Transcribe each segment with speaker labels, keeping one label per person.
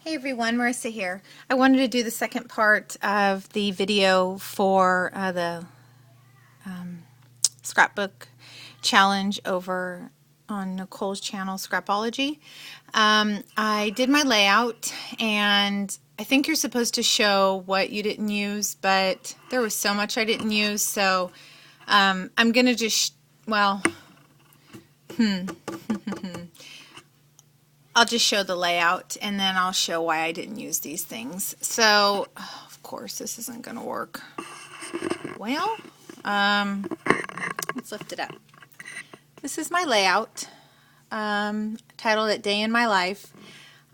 Speaker 1: Hey everyone, Marissa here. I wanted to do the second part of the video for the scrapbook challenge over on Nicole's channel, Scrapology. I did my layout, and I think you're supposed to show what you didn't use, but there was so much I didn't use, so I'm going to just, I'll just show the layout, and then I'll show why I didn't use these things. So, of course, this isn't going to work. Well, let's lift it up. This is my layout, titled it Day in My Life.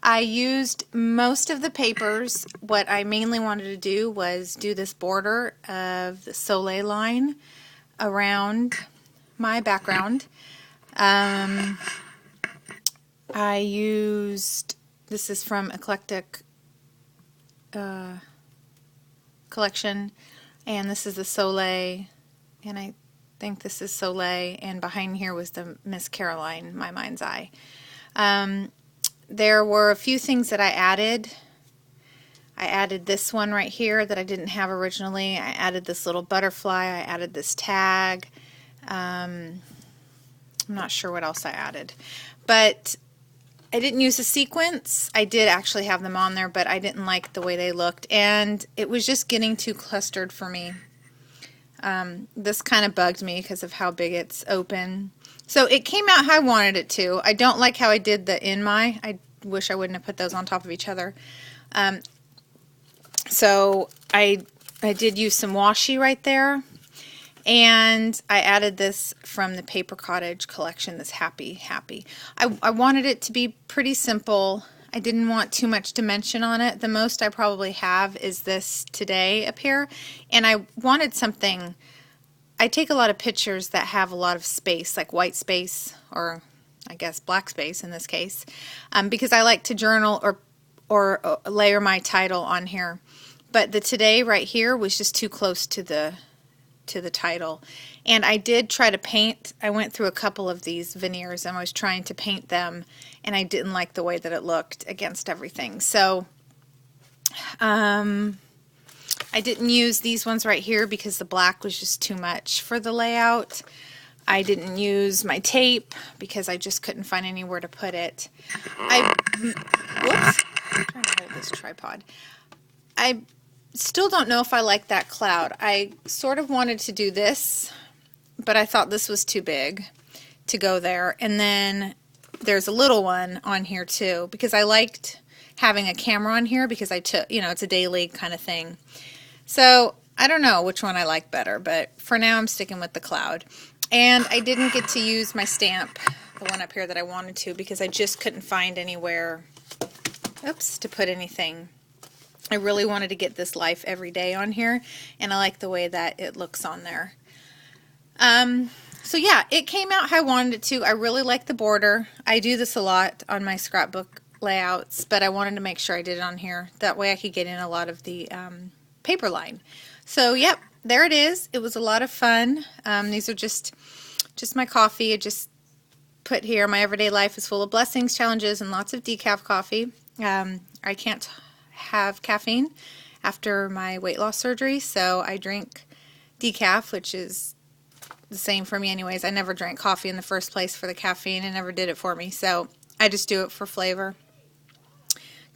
Speaker 1: I used most of the papers. What I mainly wanted to do was do this border of the Soleil line around my background. I used, this is from Eclectic Collection, and this is the Soleil, and I think this is Soleil, and behind here was the Miss Caroline, My Mind's Eye. There were a few things that I added. I added this one right here that I didn't have originally. I added this little butterfly. I added this tag. I'm not sure what else I added, but I didn't use a sequence. I did actually have them on there, but I didn't like the way they looked, and it was just getting too clustered for me. This kind of bugged me because of how big it's open. So it came out how I wanted it to. I don't like how I did the in my. I wish I wouldn't have put those on top of each other. So I did use some washi right there. And I added this from the Paper Cottage collection, this Happy. I wanted it to be pretty simple. I didn't want too much dimension on it. The most I probably have is this today up here. And I wanted something, I take a lot of pictures that have a lot of space, like white space, or I guess black space in this case, because I like to journal or layer my title on here. But the today right here was just too close to the title, and I did try to paint. I went through a couple of these veneers and I was trying to paint them, and I didn't like the way that it looked against everything. So I didn't use these ones right here because the black was just too much for the layout. I didn't use my tape because I just couldn't find anywhere to put it. Whoops, I'm trying to hold this tripod. I still don't know if I like that cloud. I sort of wanted to do this, but I thought this was too big to go there. And then there's a little one on here too, because I liked having a camera on here because I took, it's a daily kind of thing. So I don't know which one I like better, but for now I'm sticking with the cloud. And I didn't get to use my stamp, the one up here that I wanted to, because I just couldn't find anywhere, to put anything. I really wanted to get this Life Every Day on here, and I like the way that it looks on there. So yeah, it came out how I wanted it to. I really like the border. I do this a lot on my scrapbook layouts, but I wanted to make sure I did it on here. That way I could get in a lot of the paper line. So yep, there it is. It was a lot of fun. These are just my coffee. I just put here, my everyday life is full of blessings, challenges, and lots of decaf coffee. I can't have caffeine after my weight loss surgery, so I drink decaf, which is the same for me anyways. I never drank coffee in the first place for the caffeine. It never did it for me, so I just do it for flavor.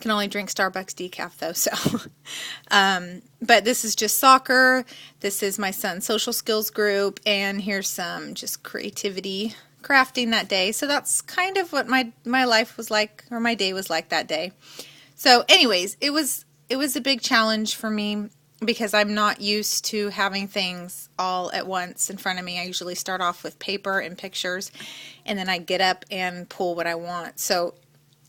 Speaker 1: Can only drink Starbucks decaf though, so but this is just soccer. This is my son's social skills group, and here's some just creativity crafting that day. So that's kind of what my life was like, or my day was like that day. So anyways, it was a big challenge for me because I'm not used to having things all at once in front of me. I usually start off with paper and pictures, and then I get up and pull what I want. So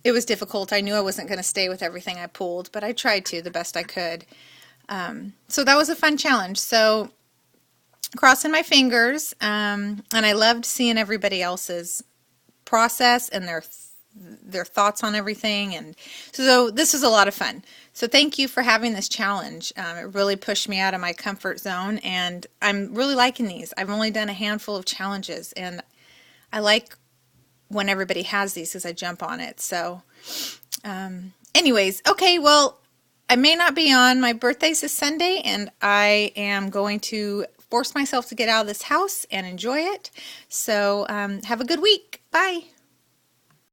Speaker 1: it was difficult. I knew I wasn't going to stay with everything I pulled, but I tried to the best I could. So that was a fun challenge. So crossing my fingers, and I loved seeing everybody else's process and their thoughts on everything, and so this was a lot of fun. So thank you for having this challenge. It really pushed me out of my comfort zone, and I'm really liking these. I've only done a handful of challenges, and I like when everybody has these because I jump on it. So Anyways, okay, well, I may not be on. My birthday's this Sunday, and I am going to force myself to get out of this house and enjoy it. So have a good week. Bye.